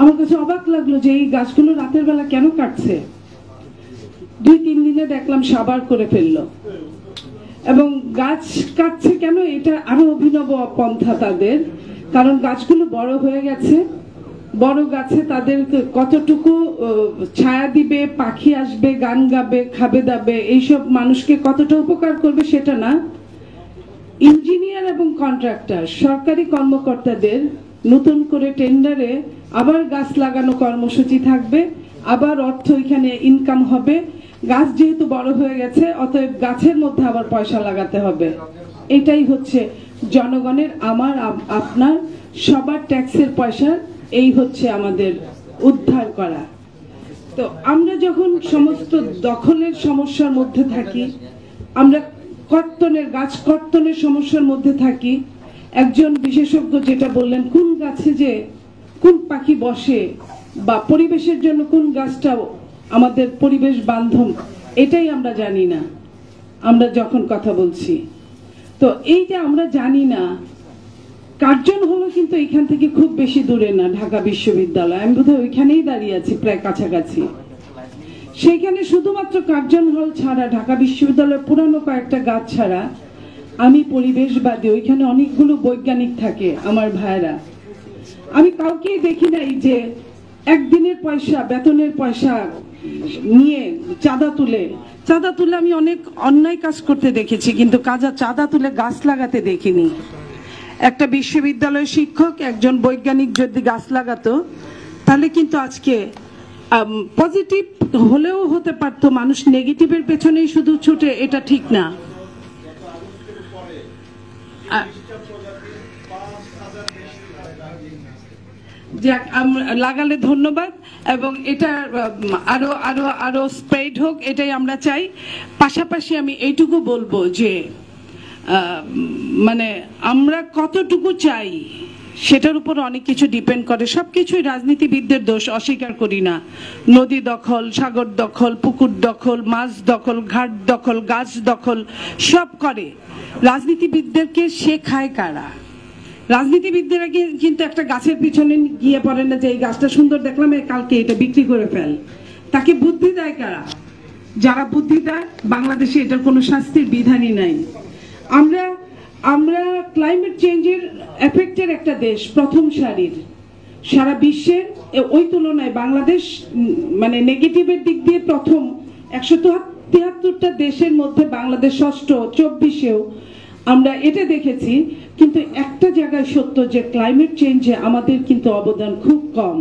আমার কাছে অবাক লাগলো যে এই গাছগুলো রাতের বেলা কেন কাটছে। 2-3 দিনে দেখলাম সাবার করে ফেললো। এবং গাছ কাটছে কেন, এটা আরো অভিনব পন্থা তাদের, কারণ গাছগুলো বড় হয়ে গেছে। বড় গাছে তাদের কতটুকু ছায়া দিবে, পাখি আসবে, গান গাবে, খাবে দাবে, এইসব মানুষকে কতটা উপকার করবে সেটা না। ইঞ্জিনিয়ার এবং কন্ট্রাক্টর, সরকারি কর্মকর্তাদের নতুন করে টেন্ডারে আবার গাছ লাগানো কর্মসূচি থাকবে, আবার অর্থ এখানে ইনকাম হবে। গাছ যেহেতু বড় হয়ে গেছে, অতএব গাছের মধ্যে আবার পয়সা লাগাতে হবে। এটাই হচ্ছে জনগণের, আমার আপনার সবার ট্যাক্সের পয়সা, এই হচ্ছে আমাদের উদ্ধার করা। তো আমরা যখন সমস্ত দখলের সমস্যার মধ্যে থাকি, আমরা গাছ কর্তনের সমস্যার মধ্যে থাকি, একজন বিশেষজ্ঞ যেটা বললেন, কোন গাছে যে কোন পাখি বসে বা পরিবেশের জন্য কোন গাছটা আমাদের পরিবেশ বান্ধব, এটাই আমরা জানি না আমরা যখন কথা বলছি। তো এই যে আমরা জানি না, কার্জন হলো কিন্তু এখান থেকে খুব বেশি দূরে না, ঢাকা বিশ্ববিদ্যালয়, আমি বোধহয় ওইখানেই দাঁড়িয়ে আছি, প্রায় কাছাকাছি। সেইখানে শুধুমাত্র কার্জন হল ছাড়া, ঢাকা বিশ্ববিদ্যালয়ের পুরানো কয়েকটা গাছ ছাড়া, আমি পরিবেশবাদী। ওইখানে অনেকগুলো বৈজ্ঞানিক থাকে আমার ভাইরা। আমি কাউকেই দেখি নাই যে একদিনের পয়সা, বেতনের পয়সা নিয়ে চাঁদা তুলে আমি অনেক অন্যায় কাজ করতে দেখেছি, কিন্তু চাঁদা তুলে গাছ লাগাতে দেখিনি। একটা বিশ্ববিদ্যালয়ের শিক্ষক, একজন বৈজ্ঞানিক যদি গাছ লাগাতো, তাহলে কিন্তু আজকে পজিটিভ হলেও হতে পারতো। মানুষ নেগেটিভের পেছনেই শুধু ছুটে, এটা ঠিক না। লাগালে ধন্যবাদ, এবং এটা আরো আরো আরো স্প্রেড হোক, এটাই আমরা চাই। পাশাপাশি আমি এইটুকু বলবো যে মানে আমরা কতটুকু চাই সেটার উপর অনেক কিছু ডিপেন্ড করে। সবকিছুই রাজনীতিবিদদের দোষ, অস্বীকার করি না। নদী দখল, সাগর দখল, পুকুর দখল, মাছ দখল, ঘাট দখল, গাছ দখল সব করে। রাজনীতিবিদদেরকে শেখায় কারা? রাজনীতিবিদরা কিন্তু একটা গাছের পিছনে গিয়ে পড়ে না যে এই গাছটা সুন্দর দেখলাম, কালকে এটা বিক্রি করে ফেল। তাকে বুদ্ধি দেয় কারা? যারা বুদ্ধি দেয়, বাংলাদেশে এটার কোনো শাস্তির বিধানই নাই। আমরা ক্লাইমেট চেঞ্জের এফেক্টের একটা দেশ, প্রথম সারির সারা বিশ্বের। ওই তুলনায় বাংলাদেশ মানে নেগেটিভের দিক দিয়ে প্রথম। 173টা দেশের মধ্যে বাংলাদেশ ষষ্ঠ, 24-এও আমরা এটা দেখেছি। কিন্তু একটা জায়গায় সত্য যে ক্লাইমেট চেঞ্জে আমাদের কিন্তু অবদান খুব কম।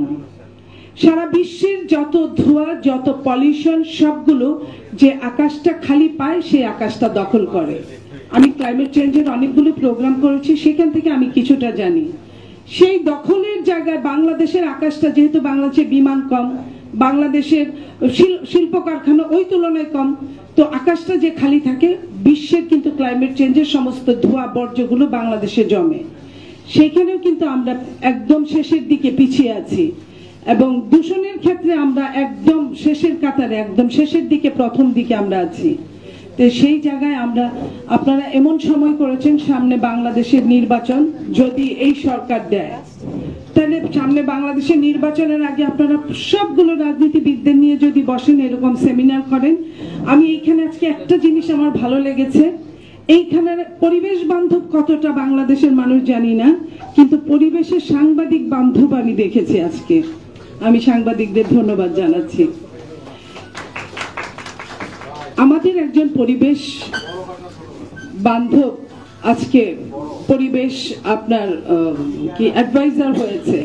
সারা বিশ্বের যত ধোঁয়া, যত পলিউশন, সবগুলো যে আকাশটা খালি পায়, সেই আকাশটা দখল করে। আমি ক্লাইমেট চেঞ্জের অনেকগুলো প্রোগ্রাম করেছি, সেখান থেকে আমি কিছুটা জানি। সেই দখলের জায়গায় বাংলাদেশের আকাশটা, যেহেতু বাংলাদেশে বিমান কম, বাংলাদেশের শিল্প কারখানা ওই তুলনায় কম, তো আকাশটা যে খালি থাকে, বিশ্বের কিন্তু ক্লাইমেট চেঞ্জের সমস্ত ধোঁয়া বর্জ্যগুলো বাংলাদেশে জমে। সেইখানেও কিন্তু আমরা একদম শেষের দিকে পিছিয়ে আছি, এবং দূষণের ক্ষেত্রে আমরা একদম শেষের কাতারে, একদম শেষের দিকে, প্রথম দিকে আমরা আছি। তো সেই জায়গায় আপনারা এমন সময় করেছেন, সামনে বাংলাদেশের নির্বাচন, যদি এই সরকার দেয়, তাহলে সামনে বাংলাদেশের নির্বাচনের আগে আপনারা সবগুলো রাজনীতিবিদদের নিয়ে যদি বসেন, এরকম সেমিনার করেন। আমি এইখানে আজকে একটা জিনিস আমার ভালো লেগেছে, এইখানে পরিবেশ বান্ধব কতটা বাংলাদেশের মানুষ জানি না, কিন্তু পরিবেশের সাংবাদিক বান্ধব আমি দেখেছি আজকে। আমি সাংবাদিকদের ধন্যবাদ জানাচ্ছি। আমাদের একজন পরিবেশ বান্ধব আজকে পরিবেশ আপনার কি অ্যাডভাইজার হয়েছে।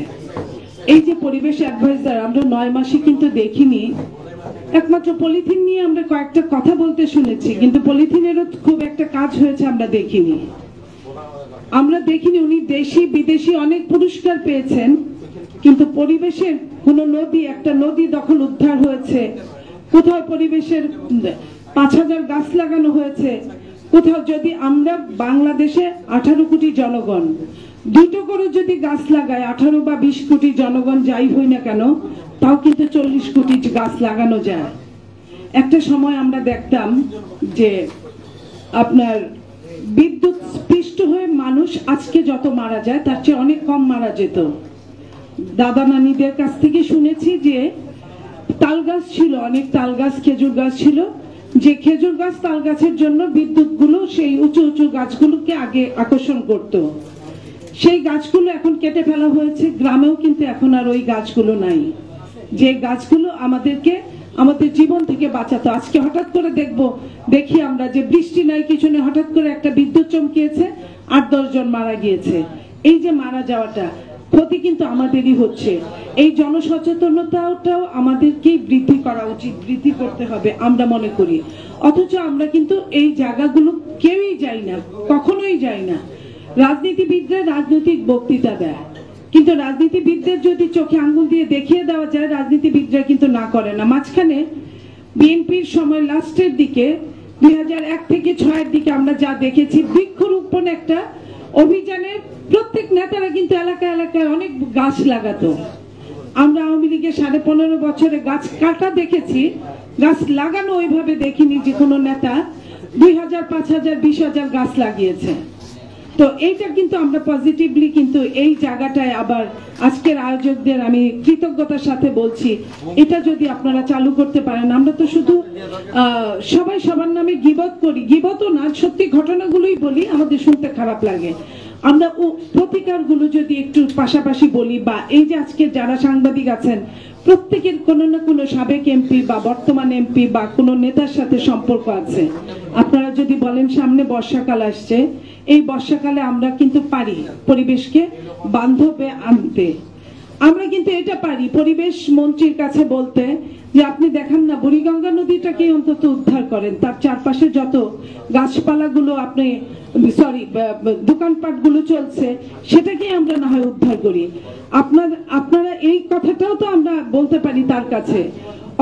এই যে পরিবেশ অ্যাডভাইজার, আমরা 9 মাসে কিন্তু দেখিনি। একমাত্র পলিথিন নিয়ে আমরা কয়েকটা কথা বলতে শুনেছি, কিন্তু পলিথিনেরও খুব একটা কাজ হয়েছে আমরা দেখিনি। উনি দেশি বিদেশি অনেক পুরস্কার পেয়েছেন, কিন্তু পরিবেশের কোন একটা নদী দখল উদ্ধার হয়েছে, কোথাও পরিবেশের 5000 গাছ লাগানো হয়েছে, কোথাও যদি আমরা বাংলাদেশে 18 কোটি জনগণ 2টো করে যদি গাছ লাগায়, 18 বা 20 কোটি জনগণ যাই হই না কেন, তাও কিন্তু 40 কোটি গাছ লাগানো যায়। একটা সময় আমরা দেখতাম যে আপনার বিদ্যুৎ স্পৃষ্ট হয়ে মানুষ আজকে যত মারা যায়, তার চেয়ে অনেক কম মারা যেত। দাদা নানিদের কাছ থেকে শুনেছি যে তাল গাছ ছিল, অনেক তাল গাছ, খেজুর গাছ ছিল, যে খেজুর গাছ তাল গাছের জন্য বিদ্যুৎ গুলো সেই উঁচু উঁচু গাছগুলোকে আগে আকর্ষণ করত। সেই গাছগুলো এখন কেটে ফেলা হয়েছে, গ্রামেও কিন্তু এখন আর ওই গাছগুলো নাই, যে গাছগুলো আমাদেরকে আমাদের জীবন থেকে বাঁচাতো। আজকে হঠাৎ করে দেখি আমরা যে বৃষ্টি নাই, কিছু নেই, হঠাৎ করে একটা বিদ্যুৎ চমকিয়েছে, 8-10 জন মারা গিয়েছে। এই যে মারা যাওয়াটা, ক্ষতি কিন্তু আমাদেরই হচ্ছে। এই জনসচেতনতাটাও আমাদেরকেই বৃদ্ধি করা উচিত, বৃদ্ধি করতে হবে আমরা মনে করি। অথচ আমরা কিন্তু এই জায়গাগুলো কেউই যাই না, কখনোই যাই না। রাজনীতিবিদরা রাজনৈতিক বক্তৃতা দেয়, কিন্তু রাজনীতিবিদদের যদি চোখে আঙ্গুল দিয়ে দেখিয়ে দেওয়া যায়, রাজনীতিবিদরা কিন্তু না করে না। মাঝখানে বিএনপির সময় লাস্টের দিকে 2001 থেকে 2006 দিকে আমরা যা দেখেছি, বৃক্ষরোপণ একটা অভিযানে প্রত্যেক নেতারা কিন্তু এলাকা এলাকায় অনেক গাছ লাগাতো। আমরা আওয়ামী লীগের 15.5 বছরে গাছ কাটা দেখেছি, গাছ লাগানো ওইভাবে দেখিনি যে কোনো নেতা 2000, 5000, 20,000 গাছ লাগিয়েছে। তো এইটা কিন্তু আমরা পজিটিভলি কিন্তু এই জায়গাটায় আবার আজকের আয়োজকদের আমি কৃতজ্ঞতার সাথে বলছি, এটা যদি আপনারা চালু করতে পারেন। আমরা তো শুধু সবাই সবার নামে গীবত করি, গীবতও না, সত্যি ঘটনাগুলোই বলি, আমাদের শুনতে খারাপ লাগে। আমরা প্রতিকারগুলো যদি একটু পাশাপাশি বলি, বা এই যে আজকে যারা সাংবাদিক আছেন প্রত্যেকের কোনো না কোনো সাবেক এমপি বা বর্তমান এমপি বা কোনো নেতার সাথে সম্পর্ক আছে। আপনারা যদি বলেন সামনে বর্ষাকাল আসছে, এই বর্ষাকালে আমরা কিন্তু পারি পরিবেশকে বান্ধবে আনতে। আমরা কিন্তু এটা পারি পরিবেশ মন্ত্রীর কাছে বলতে যে আপনি দেখান না বুড়িগঙ্গা নদীটাকে অন্তত উদ্ধার করেন, তার চারপাশে যত গাছপালাগুলো আপনি দোকানপাটগুলো চলছে সেটাকে আমরা না হয় উদ্ধার করি। আপনারা এই কথাটাও তো আমরা বলতে পারি তার কাছে।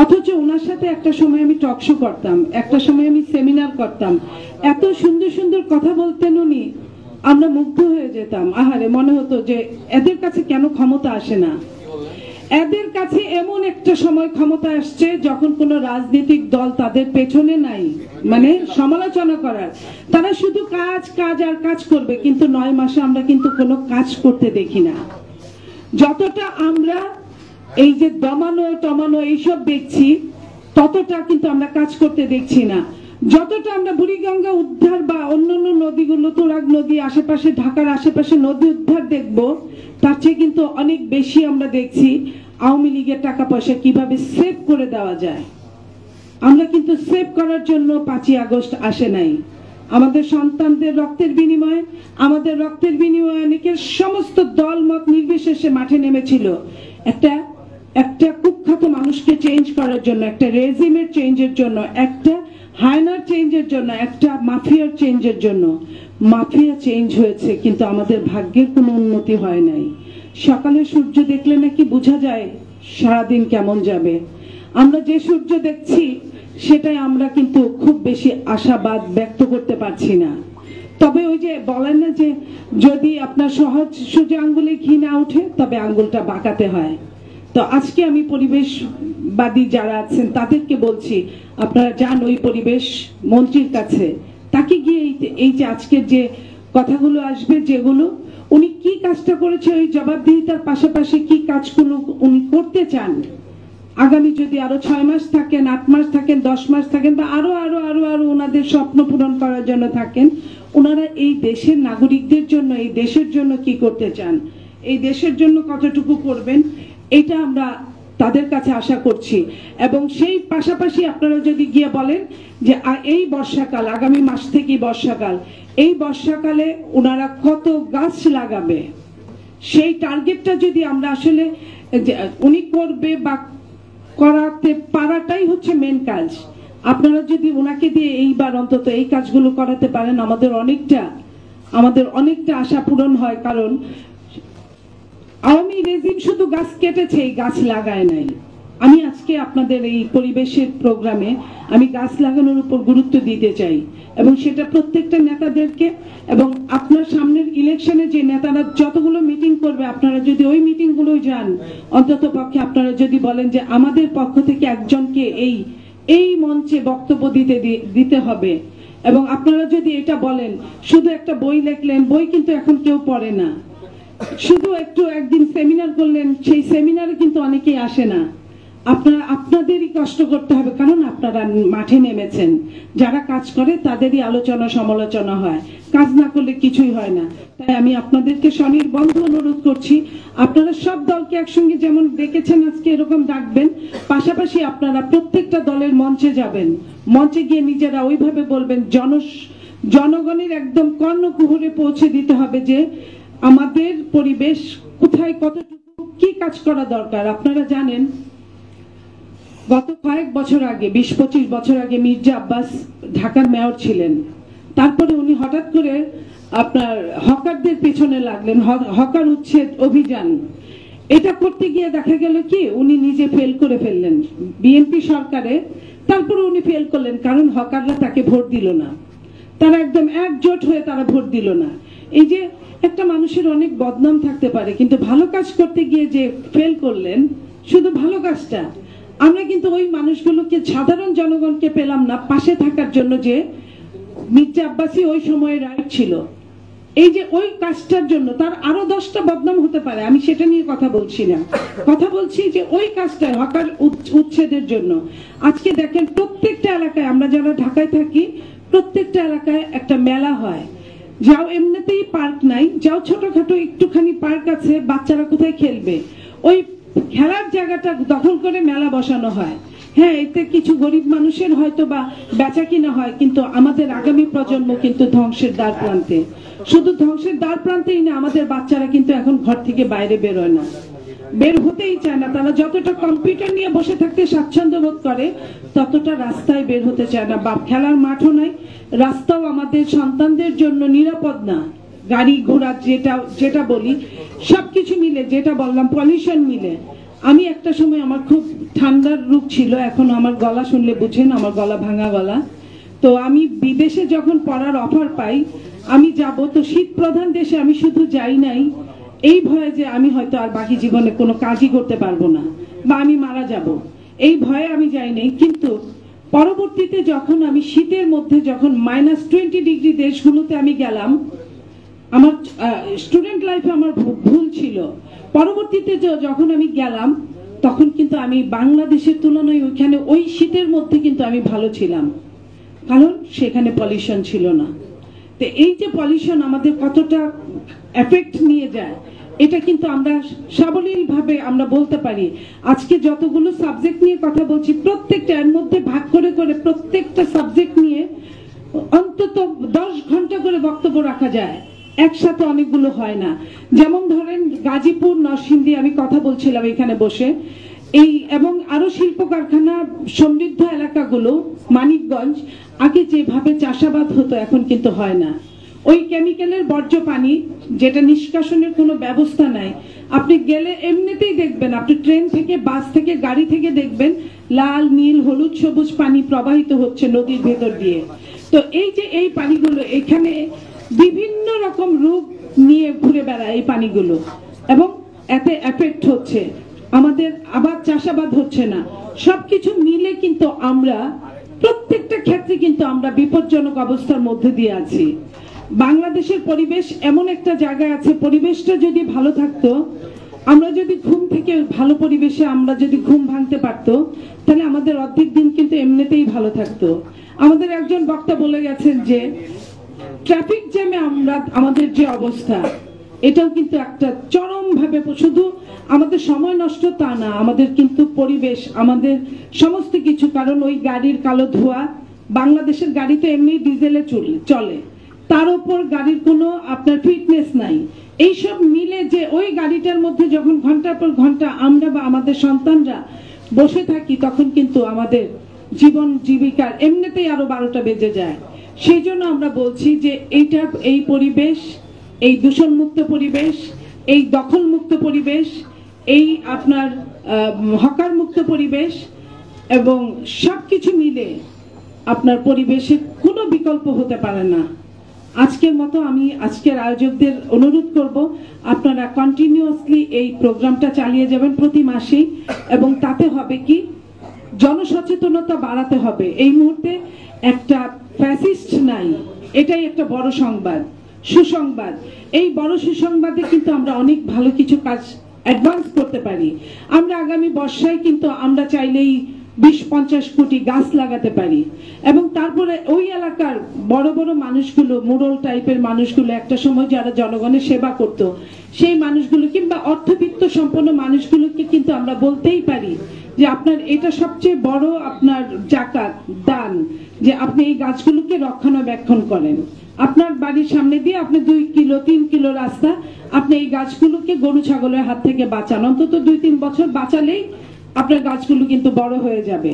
অথচ ওনার সাথে একটা সময় আমি টক শো করতাম, একটা সময় আমি সেমিনার করতাম, এত সুন্দর সুন্দর কথা বলতেন উনি, আমরা মুগ্ধ হয়ে যেতাম। আহারে, মনে হতো যে এদের কাছে কেন ক্ষমতা আসে না। এদের কাছে এমন একটা সময় ক্ষমতা আসছে যখন কোনো রাজনৈতিক দল তাদের পেছনে নাই, মানে সমালোচনা করার। তারা শুধু কাজ কাজ আর কাজ করবে, কিন্তু 9 মাসে আমরা কিন্তু কোনো কাজ করতে দেখি না। যতটা আমরা এই যে দমানো এইসব দেখছি, ততটা কিন্তু আমরা কাজ করতে দেখছি না। যতটা আমরা বুড়িগঙ্গা উদ্ধার বা অন্যান্য নদীগুলো, তুরাগ নদী, আশেপাশে ঢাকার আশেপাশে নদী উদ্ধার দেখব, তার চেয়ে কিন্তু অনেক বেশি আমরা দেখছি আওয়ামী লীগের টাকা পয়সা কিভাবে সেভ করে দেওয়া যায়। আমরা কিন্তু সেভ করার জন্য 5ই আগস্ট আসে নাই। আমাদের সন্তানদের রক্তের বিনিময়ে, আমাদের রক্তের বিনিময়ে অনেকের সমস্ত দল মত নির্বিশেষে মাঠে নেমেছিল একটা কুখ্যাত মানুষকে চেঞ্জ করার জন্য, একটা রেজিমের চেঞ্জের জন্য, একটা হায়নার চেঞ্জের জন্য, একটা মাফিয়ার চেঞ্জের জন্য। মাফিয়া চেঞ্জ হয়েছে, কিন্তু আমাদের ভাগ্যের কোনো উন্নতি হয় নাই। সকালে সূর্য দেখলে নাকি বোঝা যায় সারাদিন কেমন যাবে। আমরা যে সূর্য দেখছি সেটাই আমরা কিন্তু খুব বেশি আশাবাদ ব্যক্ত করতে পারছি না। তবে ওই যে বলেন না যে যদি আপনার সহজ সোজা আঙ্গুলে ঘি না উঠে তবে আঙ্গুলটা বাঁকাতে হয়। তো আজকে আমি পরিবেশবাদী যারা আছেন তাদেরকে বলছি, আপনারা যান ওই পরিবেশ মন্ত্রীর কাছে, তাকে গিয়ে এই যে আজকের যে কথাগুলো আসবে, যেগুলো উনি কি কাজটা করেছে, ওই জবাবদিহিতার পাশাপাশি কি কাজগুলো উনি করতে চান, আগামী যদি আরো 6 মাস থাকেন, 8 মাস থাকেন, 10 মাস থাকেন, বা আরো আরো আরো আরো ওনাদের স্বপ্ন পূরণ করার জন্য থাকেন, ওনারা এই দেশের নাগরিকদের জন্য, এই দেশের জন্য কি করতে চান, এই দেশের জন্য কতটুকু করবেন, এটা আমরা তাদের কাছে আশা করছি। এবং সেই পাশাপাশি আপনারা যদি গিয়ে বলেন যে এই বর্ষাকাল, আগামী মাস থেকে বর্ষাকাল, এই বর্ষাকালে ওনারা কত গাছ লাগাবে, সেই টার্গেটটা যদি আমরা আসলে উনি করবে বা করাতে পারাটাই হচ্ছে মেন কাজ। আপনারা যদি ওনাকে দিয়ে এইবার অন্তত এই কাজগুলো করাতে পারেন, আমাদের অনেকটা আশা পূরণ হয়। কারণ আওয়ামী রেজিম শুধু গাছ কেটেছে, গাছ লাগায় নাই। আমি আজকে আপনাদের এই পরিবেশের প্রোগ্রামে আমি গাছ লাগানোর উপর গুরুত্ব দিতে চাই, এবং সেটা প্রত্যেকটা নেতাদেরকে, এবং আপনার সামনের ইলেকশনে যে নেতারা যতগুলো মিটিং করবে, আপনারা যদি ওই মিটিংগুলো যান, অন্তত পক্ষে আপনারা যদি বলেন যে আমাদের পক্ষ থেকে একজনকে এই মঞ্চে বক্তব্য দিতে হবে, এবং আপনারা যদি এটা বলেন, শুধু একটা বই লিখলেন, বই কিন্তু এখন কেউ পড়ে না, শুধু একটু একদিন সেমিনার করলেন, সেই সেমিনারে কিন্তু অনেকেই আসে না। আপনাদেরই কষ্ট করতে হবে, কারণ আপনারা মাঠে নেমেছেন। যারা কাজ করে তাদেরই আলোচনা সমালোচনা হয়, কাজ না করলে কিছুই হয় না। তাই আমি আপনাদেরকে স্বনির্বন্ধ অনুরোধ করছি, আপনারা সব দলকে একসঙ্গে যেমন ডেকেছেন আজকে এরকম ডাকবেন, পাশাপাশি আপনারা প্রত্যেকটা দলের মঞ্চে যাবেন, মঞ্চে গিয়ে নিজেরা ওইভাবে বলবেন, জনগণের একদম কর্ণকুহরে পৌঁছে দিতে হবে যে আমাদের পরিবেশ কোথায়, কতটুকু, কি কাজ করা দরকার। আপনারা জানেন গত কয়েক বছর আগে, 20-25 বছর আগে মির্জা আব্বাস ঢাকার মেয়র ছিলেন। তারপরে উনি হঠাৎ করে আপনার হকারদের পেছনে লাগলেন, হকার উচ্ছেদ অভিযান। এটা করতে গিয়ে দেখা গেল কি উনি নিজে ফেল করে ফেললেন বিএনপি সরকারে। তারপরে উনি ফেল করলেন, কারণ হকাররা তাকে ভোট দিল না, তারা একদম একজোট হয়ে তারা ভোট দিল না। এই যে একটা মানুষের অনেক বদনাম থাকতে পারে, কিন্তু ভালো কাজ করতে গিয়ে যে ফেল করলেন, শুধু ভালো কাজটা। আমরা কিন্তু ওই মানুষগুলোকে, সাধারণ জনগণকে পেলাম না পাশে থাকার জন্য, যে মির্জা আব্বাসী ওই সময় রাইট ছিল। এই যে ওই কাজটার জন্য তার আরো 10টা বদনাম হতে পারে, আমি সেটা নিয়ে কথা বলছি না, কথা বলছি যে ওই কাজটা হকার উচ্ছেদের জন্য। আজকে দেখেন প্রত্যেকটা এলাকায়, আমরা যারা ঢাকায় থাকি, প্রত্যেকটা এলাকায় একটা মেলা হয়। যাও এমনিতেই পার্ক নাই, যাও ছোটখাটো একটুখানি পার্ক আছে, বাচ্চারা কোথায় খেলবে, ওই খেলার জায়গাটা দখল করে মেলা বসানো হয়। হ্যাঁ, এতে কিছু গরিব মানুষের হয়তো বা বেচা কিনা হয়, কিন্তু আমাদের আগামী প্রজন্ম কিন্তু ধ্বংসের দ্বার প্রান্তে। শুধু ধ্বংসের দ্বার প্রান্তেই না, আমাদের বাচ্চারা কিন্তু এখন ঘর থেকে বাইরে বেরোয় না, বের হতেই চায় না। তারা যতটা কম্পিউটার নিয়ে বসে থাকতে স্বাচ্ছন্দ্য বোধ করে, ততটা রাস্তায় বের হতে চায় না। বা খেলার মাঠও নাই, রাস্তাও আমাদের সন্তানদের জন্য নিরাপদ না। গাড়ি ঘোড়া যেটা বলি, সবকিছু মিলে, যেটা বললাম পলিউশন মিলে। আমি একটা সময়, আমার খুব ঠান্ডার রোগ ছিল, এখন আমার গলা শুনলে বুঝেন আমার গলা ভাঙা গলা। তো আমি বিদেশে যখন পড়ার অফার পাই, আমি যাব, তো শীত প্রধান দেশে আমি শুধু যাই নাই এই ভয়ে যে আমি হয়তো আর বাকি জীবনে কোনো কাজই করতে পারবো না, বা আমি মারা যাব, এই ভয়ে আমি যাই নাই। কিন্তু পরবর্তীতে যখন আমি শীতের মধ্যে যখন -20 ডিগ্রি দেশগুলোতে আমি গেলাম, আমার স্টুডেন্ট লাইফে আমার ভুল ছিল। পরবর্তীতে যখন আমি গেলাম, তখন কিন্তু আমি বাংলাদেশের তুলনায় ওইখানে ওই শীতের মধ্যে কিন্তু আমি ভালো ছিলাম, কারণ সেখানে পলিউশন ছিল না। তো এই যে পলিউশন আমাদের কতটা এফেক্ট নিয়ে যায়, এটা কিন্তু আমরা সাবলীল ভাবে আমরা বলতে পারি। আজকে যতগুলো সাবজেক্ট নিয়ে কথা বলছি, প্রত্যেকটা এর মধ্যে ভাগ করে করে প্রত্যেকটা সাবজেক্ট নিয়ে অন্তত 10 ঘন্টা করে বক্তব্য রাখা যায়, একসাথে অনেকগুলো হয় না। যেমন ধরেন গাজীপুর, নরসিংদী, আমি কথা বলছিলাম এখানে বসে, এই এবং আরো শিল্প কারখানা সমৃদ্ধ এলাকাগুলো, মানিকগঞ্জ, আগে যেভাবে চাষাবাদ হতো এখন কিন্তু হয় না। ওই কেমিক্যালের বর্জ্য পানি, যেটা নিষ্কাশনের কোনো ব্যবস্থা নাই, আপনি গেলে এমনিতেই দেখবেন, আপনি ট্রেন থেকে, বাস থেকে, গাড়ি থেকে দেখবেন লাল, নীল, হলুদ, সবুজ পানি প্রবাহিত হচ্ছে নদীর ভেতর দিয়ে। তো এই যে এই পানিগুলো, এখানে বিভিন্ন রকম রূপ নিয়ে ঘুরে বেড়ায় এই পানিগুলো, এবং এতে এফেক্ট হচ্ছে আমাদের, আবার চাষাবাদ হচ্ছে না। সবকিছু মিলে কিন্তু আমরা প্রত্যেকটা ক্ষেত্রে কিন্তু আমরা বিপজ্জনক অবস্থার মধ্যে দিয়ে আছি। বাংলাদেশের পরিবেশ এমন একটা জায়গায় আছে, পরিবেশটা যদি ভালো থাকতো, আমরা যদি ঘুম থেকে ভালো পরিবেশে আমরা যদি ঘুম ভাঙতে পারতো, তাহলে আমাদের অর্ধেক দিন কিন্তু এমনিতেই ভালো থাকতো। আমাদের একজন বক্তা বলে গেছেন যে ট্রাফিক জ্যামে আমাদের যে অবস্থা, এটাও কিন্তু একটা চরম ভাবে, শুধু আমাদের সময় নষ্ট তা না, আমাদের কিন্তু পরিবেশ, আমাদের সমস্ত কিছু, কারণ ওই গাড়ির কালো ধোঁয়া, বাংলাদেশের গাড়ি তো এমনি ডিজেলে চলে, তার উপর গাড়ির কোনো আপনার ফিটনেস নাই। এইসব মিলে যে ওই গাড়িটার মধ্যে যখন ঘন্টার পর ঘন্টা আমরা বা আমাদের সন্তানরা বসে থাকি, তখন কিন্তু আমাদের জীবন জীবিকার এমনিতেই আরো 12টা বেজে যায়। সেই জন্য আমরা বলছি যে এই পরিবেশ, এই দূষণমুক্ত পরিবেশ, এই দখল মুক্ত পরিবেশ, এই আপনার হকার মুক্ত পরিবেশ, এবং সবকিছু মিলে আপনার পরিবেশের কোনো বিকল্প হতে পারে না। আজকের মতো আমি আজকের আয়োজকদের অনুরোধ করব, আপনারা কন্টিনিউয়াসলি এই প্রোগ্রামটা চালিয়ে যাবেন প্রতি মাসেই, এবং তাতে হবে কি জনসচেতনতা বাড়াতে হবে। এই মুহূর্তে একটা ফ্যাসিস্ট নাই, এটাই একটা বড় সংবাদ। সুসংবাদ। এই বড় সুসংবাদে কিন্তু আমরা অনেক ভালো কিছু কাজ অ্যাডভান্স করতে পারি। আমরা আগামী বর্ষায় কিন্তু আমরা চাইলেই 20-50 কোটি গাছ লাগাতে পারি এবং তারপরে ওই এলাকার বড় বড় মানুষগুলো, মুরল টাইপের মানুষগুলো, একটা সময় যারা জনগণের সেবা করত, সেই মানুষগুলো কিংবা অর্থবিত্ত সম্পন্ন মানুষগুলোকে কিন্তু আমরা বলতেই পারি যে আপনার এটা সবচেয়ে বড় আপনার জাকাত দান, যে আপনি এই গাছগুলোকে রক্ষণাবেক্ষণ করেন। আপনার বাড়ির সামনে দিয়ে আপনি 2-3 কিলো রাস্তা, আপনি এই গাছগুলোকে গরু ছাগলের হাত থেকে বাঁচান। অন্তত 2-3 বছর বাঁচালেই আপনার গাছগুলো কিন্তু বড় হয়ে যাবে।